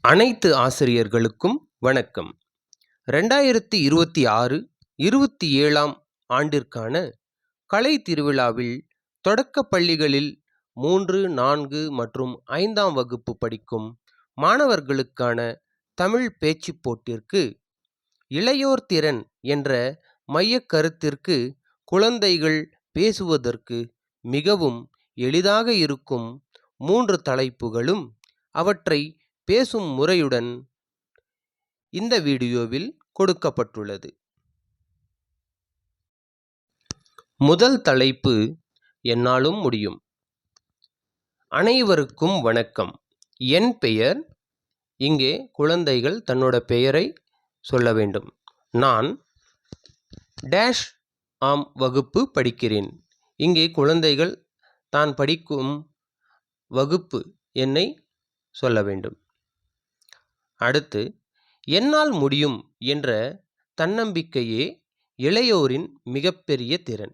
அனைத்து ஆசிரியர்களுக்கும் வணக்கம். 2026-27ஆம் ஆண்டிற்கான கலை திருவிழாவில் தொடக்கப் பள்ளிகளில் 3, 4 மற்றும் 5ஆம் வகுப்பு படிக்கும் மாணவர்களுக்கான தமிழ் பேச்சுப் போட்டிற்கு இளையோர் திறன் என்ற மையக் கருத்திற்கு குழந்தைகள் பேசுவதற்கு மிகவும் எளிதாக இருக்கும் 3 தலைப்புகளும் அவற்றை பேசும் முறையுடன் இந்த வீடியோவில் கொடுக்கப்பட்டுள்ளது. முதல் தலைப்பு, என்னாலும் முடியும். அனைவருக்கும் வணக்கம். என் பெயர். இங்கே குழந்தைகள் தன்னோட பெயரை சொல்ல வேண்டும். நான் டேஷ் ஆம் வகுப்பு படிக்கிறேன். இங்கே குழந்தைகள் தான் படிக்கும் வகுப்பு எண்ணை சொல்ல வேண்டும். அடுத்து, என்னால் முடியும் என்ற தன்னம்பிக்கையே இளையோரின் மிகப்பெரிய திறன்.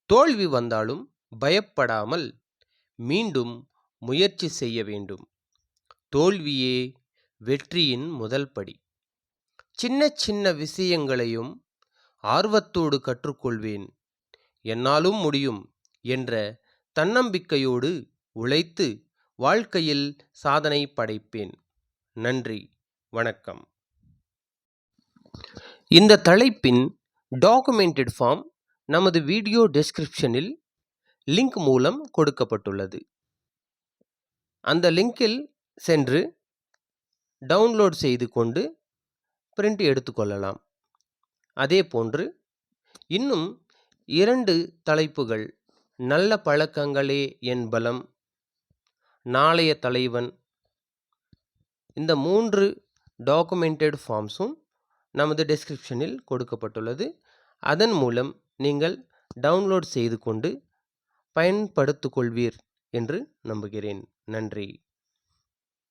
தோல்வி வந்தாலும் பயப்படாமல் மீண்டும் முயற்சி செய்ய வேண்டும். தோல்வியே வெற்றியின் முதல் படி. சின்ன சின்ன விஷயங்களையும் ஆர்வத்தோடு கற்றுக்கொள்வேன். என்னாலும் முடியும் என்ற தன்னம்பிக்கையோடு உழைத்து வாழ்க்கையில் சாதனை படைப்பேன். நன்றி, வணக்கம். இந்த தலைப்பின் டாக்குமெண்டட் ஃபார்ம் நமது வீடியோ டெஸ்கிரிப்ஷனில் லிங்க் மூலம் கொடுக்கப்பட்டுள்ளது. அந்த லிங்கில் சென்று டவுன்லோட் செய்து கொண்டு பிரிண்ட் எடுத்துக்கொள்ளலாம். அதே போன்று இன்னும் 2 தலைப்புகள், நல்ல பழக்கங்களே என் பலம், நாளைய தலைவன், இந்த 3 டாக்குமெண்டட் ஃபார்ம்ஸும் நமது டெஸ்கிரிப்ஷனில் கொடுக்கப்பட்டுள்ளது. அதன் மூலம் நீங்கள் டவுன்லோட் செய்து கொண்டு பயன்படுத்திக் கொள்வீர் என்று நம்புகிறேன். நன்றி.